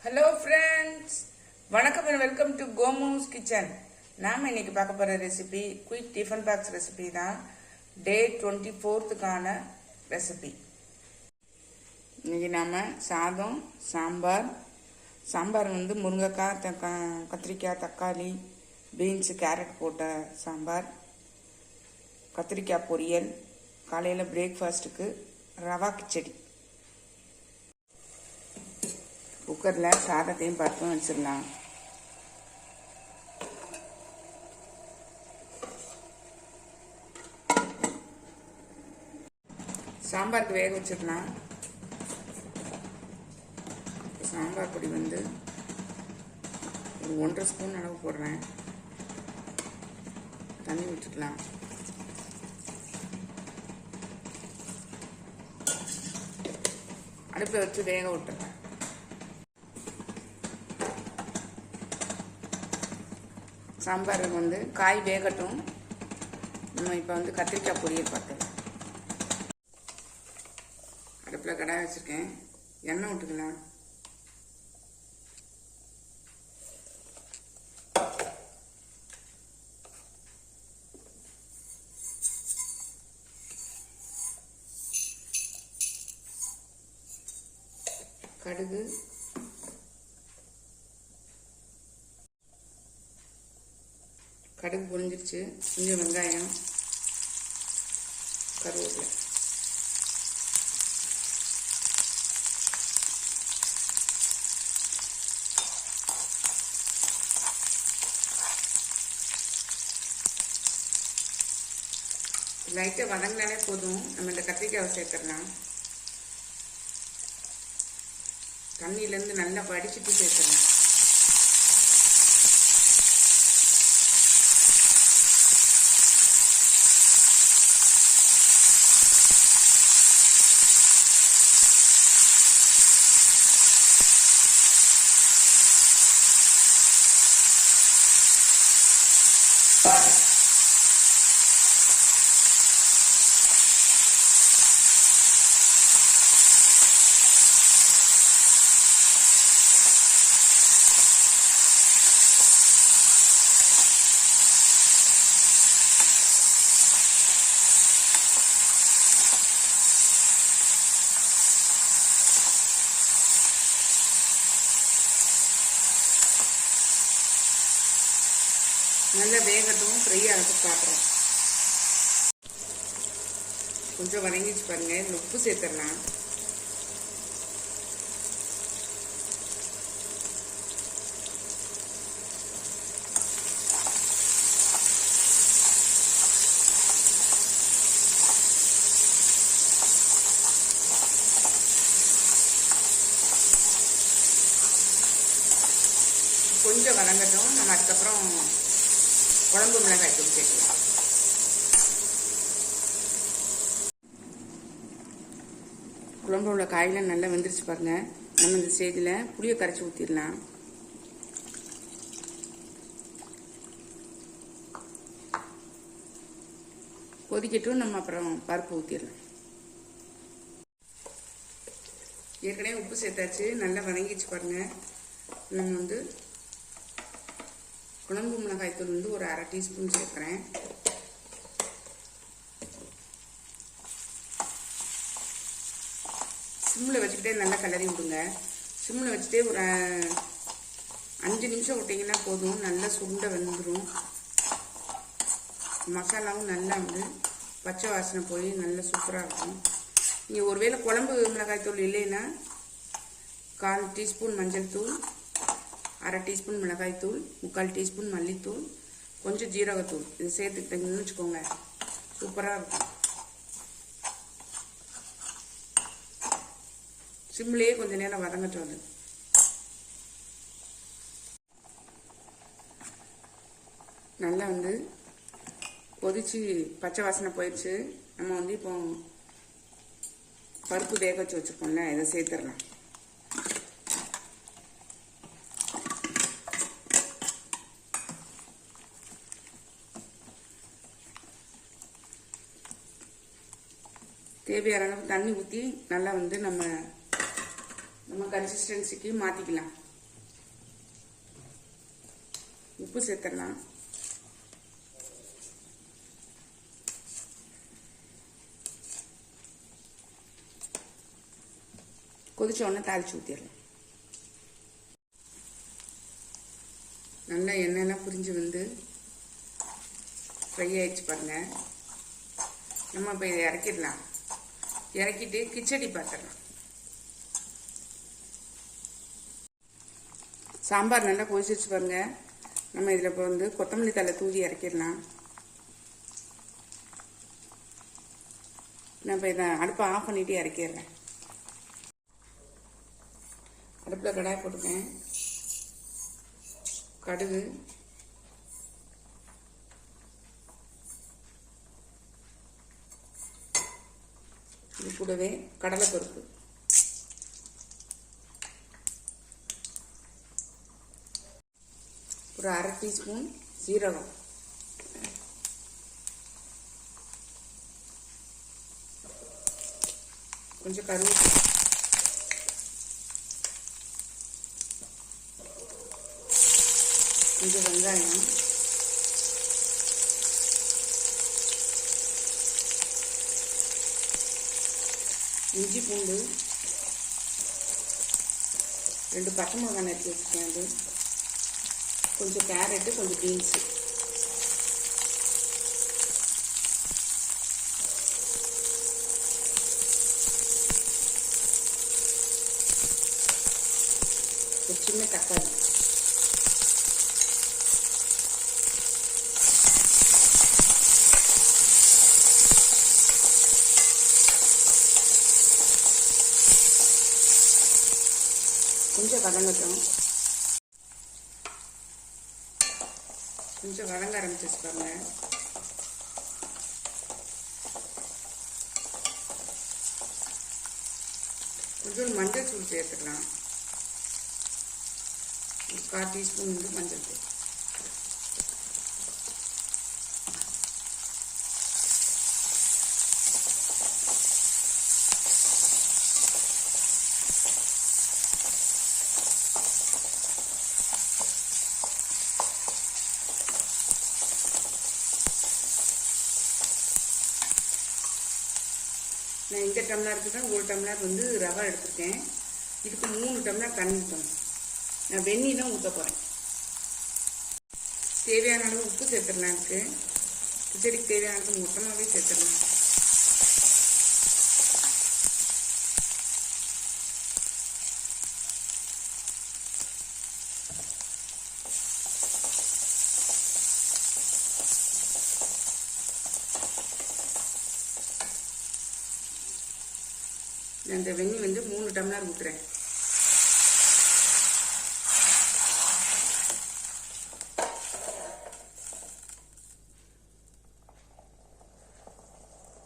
Hello friends, வணக்கம் and welcome to கோமூஸ் kitchen. நாம் இன்னைக்கு பார்க்க போகிற recipe quick tiffin box recipe தான். டே 24க்கான ரெசிபி. இன்னைக்கு நாம் சாதம், சாம்பார் வந்து முருங்கைக்காய், கத்திரிக்காய், தக்காளி, பீன்ஸு, கேரட் போட்ட சாம்பார், கத்திரிக்காய் பொரியல், காலையில் பிரேக்ஃபாஸ்ட்டுக்கு ரவா கிச்சடி. குக்கரில் சாதத்தையும் பருப்பும் வச்சிடலாம். சாம்பாருக்கு வேக வச்சிடலாம். சாம்பார் பொடி வந்து ஒரு 1.5 ஸ்பூன் அளவு போடுறேன். தண்ணி விட்டுக்கலாம். அடுப்பில் வச்சு வேக விட்டுறேன். சாம்பாருக்கு வந்து காய் வேகட்டும். நம்ம இப்போ வந்து கத்திரிக்காய் பொரியல் பார்க்கலாம். அடுப்பில் கடாய் வச்சுருக்கேன். எண்ணெய் விட்டுக்கலாம். கடுகு, கடுகு பொரிஞ்சிருச்சு. கொஞ்சம் வெங்காயம், கருவேப்பிலை, லைட்டாக வதங்கினாலே போதும். நம்ம இந்த கத்திரிக்காயை சேர்த்துடலாம். தண்ணியிலேருந்து நல்லா வடிச்சிட்டு சேர்த்துடலாம். நல்லா வேகட்டும். ஃப்ரையாக இருக்கும் பார்க்குறோம். கொஞ்சம் வதங்கிச்சு பாருங்க. இதில் உப்பு சேர்த்துடலாம். கொஞ்சம் வதங்கட்டும். நம்ம அதுக்கப்புறம் குழம்பு மிளகாய் தூள் சேர்க்கலாம். குழம்பு உள்ள காயெல்லாம் நல்லா வெந்துருச்சு பாருங்க. நம்ம இந்த ஸ்டேஜில் புளியை கரைச்சி ஊற்றிடலாம். கொதிக்கட்டும். நம்ம அப்புறம் பருப்பு ஊற்றிடலாம். ஏற்கனவே உப்பு சேர்த்தாச்சு. நல்லா வதங்கிச்சு பாருங்க. நம்ம வந்து குழம்பு மிளகாய் தூள் வந்து ஒரு 1/2 டீஸ்பூன் சேர்க்குறேன். சிம்மில் வச்சுக்கிட்டே நல்லா கிளறி விடுங்க. சிம்மில் வச்சுட்டே ஒரு 5 நிமிஷம் விட்டிங்கன்னா போதும். நல்லா சுருண்டை வெந்துடும். மசாலாவும் நல்லா வந்து பச்சை வாசனை போய் நல்லா சூப்பராக இருக்கும். நீங்கள் ஒருவேளை குழம்பு மிளகாய் தூள் இல்லைன்னா 1/4 டீஸ்பூன் மஞ்சள் தூள், 1/2 டீஸ்பூன் மிளகாய் தூள், 3/4 டீஸ்பூன் மல்லித்தூள், கொஞ்சம் ஜீரகத்தூள் இது சேர்த்துக்கிட்டீங்கன்னு வச்சுக்கோங்க, சூப்பராக இருக்கும். சிம்லேயே கொஞ்சம் நேரம் வதங்கட்டும். அது நல்லா வந்து கொதிச்சு பச்சை வாசனை போயிடுச்சு. நம்ம வந்து இப்போ பருப்பு வேக வச்சு வச்சுருக்கோம்ல, இதை சேர்த்துடலாம். தேவையான அளவு தண்ணி ஊற்றி நல்லா வந்து நம்ம கன்சிஸ்டன்சிக்கு மாற்றிக்கலாம். உப்பு சேர்த்துடலாம். கொதிச்ச உடனே தாளிச்சு ஊற்றிடலாம். நல்லா எண்ணெயெல்லாம் பிரிஞ்சு வந்து ஃப்ரை ஆயிடுச்சு பாருங்க. நம்ம இப்போ இதை இறக்கிடலாம். இறக்கிட்டு கிச்சடி பார்த்துடலாம். சாம்பார் நல்லா கொதிச்சிச்சு பாருங்க. நம்ம இதில் இப்போ வந்து கொத்தமல்லி தழை தூவி இறக்கிடலாம். நான் இப்போ இதை அடுப்பை ஆஃப் பண்ணிட்டு இறக்கிடுறேன். அடுப்பில் கடாய் போட்டுக்கேன். கடுகு, இது கூடவே கடலைப்பருப்பு, ஒரு 1/2 டீஸ்பூன் சீரகம், கொஞ்சம் கருவேப்பிலை, கொஞ்சம் வெங்காயம், இஞ்சி பூண்டு, 2 பச்சை மிளகாய் நறுக்கி வச்சுருக்கேன். அது கொஞ்சம் கேரட்டு, கொஞ்சம் பீன்ஸு, ஒரு சின்ன தக்காளி, கொஞ்சம் வதங்கட்டும். கொஞ்சம் வதங்க ஆரம்பிச்சிச்சு பாருங்க. கொஞ்சம் மஞ்சள் தூள் சேர்த்துக்கலாம். 1/4 டீஸ்பூன் வந்து மஞ்சள் தூள். நான் இந்த டம்ளருக்கு தான் 1 டம்ளர் வந்து ரவை எடுத்துருக்கேன். இதுக்கு 3 டம்ளர் தண்ணி ஊற்றணும். நான் வெந்நீர் தான் ஊற்ற போகிறேன். தேவையான அளவு உப்பு சேர்த்துடலாம். இருக்கு கிச்சடிக்கு தேவையான அளவு மொத்தமாகவே சேர்த்துடலாம். இந்த வெந்நீர் வந்து 3 டம்ளர் ஊற்றுறேன்.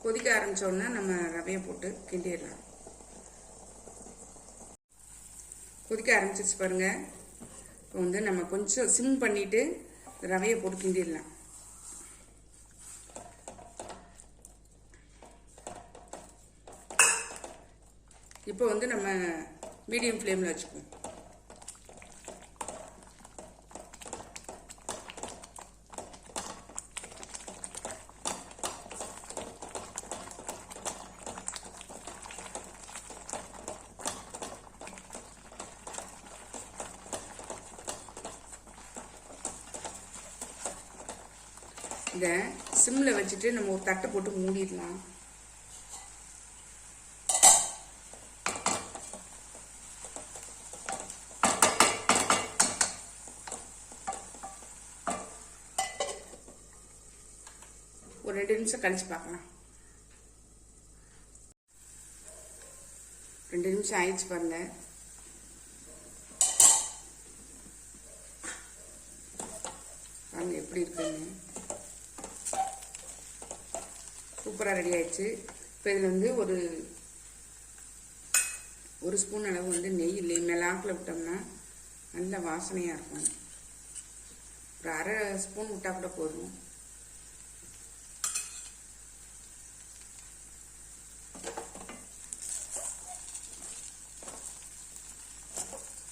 கொதிக்க ஆரம்பிச்சோன்னா நம்ம ரவையை போட்டு கிண்டிடலாம். கொதிக்க ஆரம்பிச்சிச்சு பாருங்க. இப்போ வந்து நம்ம கொஞ்சம் சிம் பண்ணிட்டு ரவையை போட்டு கிண்டிடலாம். இப்போ வந்து நம்ம மீடியம் ஃப்ளேமில் வச்சுக்குவோம். இதை சிம்மில் வச்சுட்டு நம்ம ஒரு தட்டை போட்டு மூடிடலாம். ஒரு 2 நிமிஷம் கழிச்சு பார்க்கலாம். 2 நிமிஷம் ஆயிடுச்சு பாருங்க. பாருங்க எப்படி இருக்குன்னு. சூப்பராக ரெடி ஆயிடுச்சு. இப்போ இதில் வந்து ஒரு ஸ்பூன் அளவு வந்து நெய் மேலாக்கில் விட்டோம்னா நல்ல வாசனையாக இருக்கும். ஒரு 1/2 ஸ்பூன் விட்டால் கூட போதும்.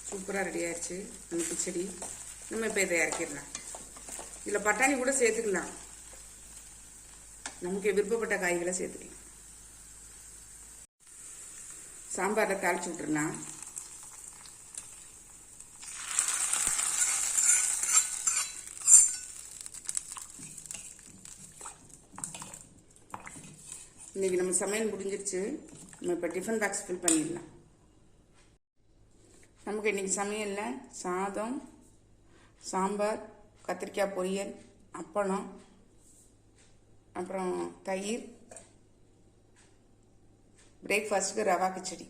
சூப்பராக ரெடி ஆயிடுச்சு நம்ம கிச்சடி. நம்ம இப்போ இதை இறக்கிடலாம். இதில் பட்டாணி கூட சேர்த்துக்கலாம், நமக்கு விருப்பப்பட்ட காய்களை சேர்த்துக்கலாம். சாம்பாரை தாளிச்சு விட்டுறலாம். இன்றைக்கி நம்ம சமையல் முடிஞ்சிருச்சு. நம்ம இப்போ டிஃபன் பாக்ஸ் ஃபில் பண்ணிடலாம். நமக்கு இன்றைக்கி சமையலில் சாதம், சாம்பார், கத்திரிக்காய் பொரியல், அப்பளம், அப்புறம் தயிர், பிரேக்ஃபாஸ்ட்டுக்கு ரவா கிச்சடி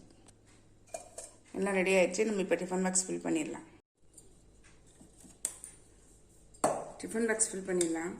எல்லாம் ரெடி ஆகிடுச்சு. நம்ம இப்போ டிஃபன் பாக்ஸ் ஃபில் பண்ணிடலாம். டிஃபன் பாக்ஸ் ஃபில் பண்ணிடலாம்.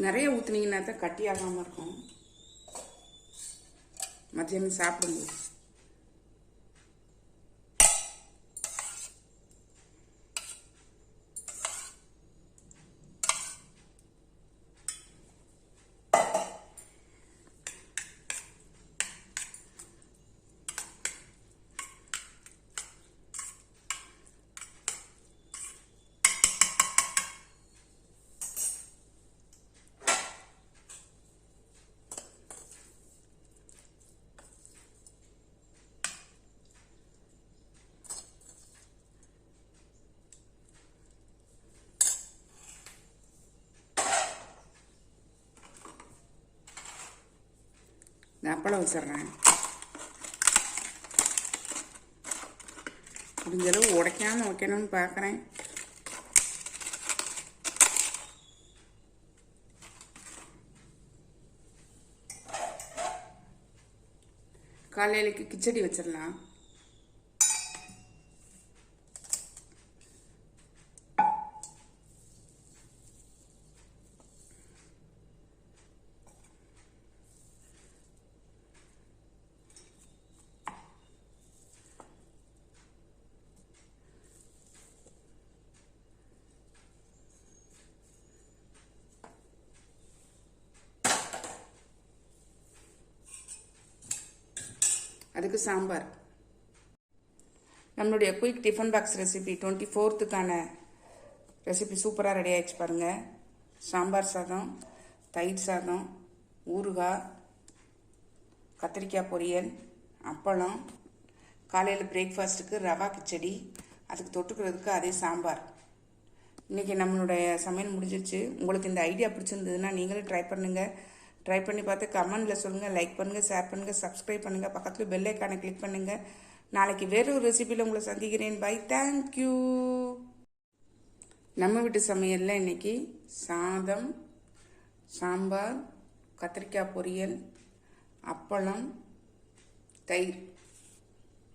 நிறைய ஊற்றுனீங்கன்னா தான் கட்டி ஆகாமல் இருக்கும் மத்தியானம் சாப்பிடும்போது. அப்பளம் வச்சிட்றேன். முடிஞ்சளவு உடைக்காம வைக்கணும்னு பார்க்குறேன். காலையிலக்கு கிச்சடி வச்சிடலாம். அதுக்கு சாம்பார். நம்மளுடைய quick tiffin box recipe 24th recipe சூப்பராக ரெடி ஆகிடுச்சு பாருங்கள். சாம்பார் சாதம், தயிர் சாதம், ஊறுகாய், கத்திரிக்காய் பொரியல், அப்பளம், காலையில் பிரேக்ஃபாஸ்ட்டுக்கு ரவா கிச்சடி, அதுக்கு தொட்டுக்கிறதுக்கு அதே சாம்பார். இன்றைக்கி நம்மளுடைய சமையல் முடிஞ்சிருச்சு. உங்களுக்கு இந்த ஐடியா பிடிச்சிருந்ததுன்னா நீங்களும் ட்ரை பண்ணுங்கள். ட்ரை பண்ணி பார்த்து கமெண்டில் சொல்லுங்கள், லைக் பண்ணுங்கள், ஷேர் பண்ணுங்கள், சப்ஸ்கிரைப் பண்ணுங்கள், பக்கத்தில் பெல் ஐக்கானை கிளிக் பண்ணுங்கள். நாளைக்கு வேறு ஒரு ரெசிபியில் உங்களை சந்திக்கிறேன். Bye, thank you. நம்ம வீட்டு சமையலில் இன்றைக்கி சாதம், சாம்பார், கத்திரிக்காய் பொரியல், அப்பளம், தயிர்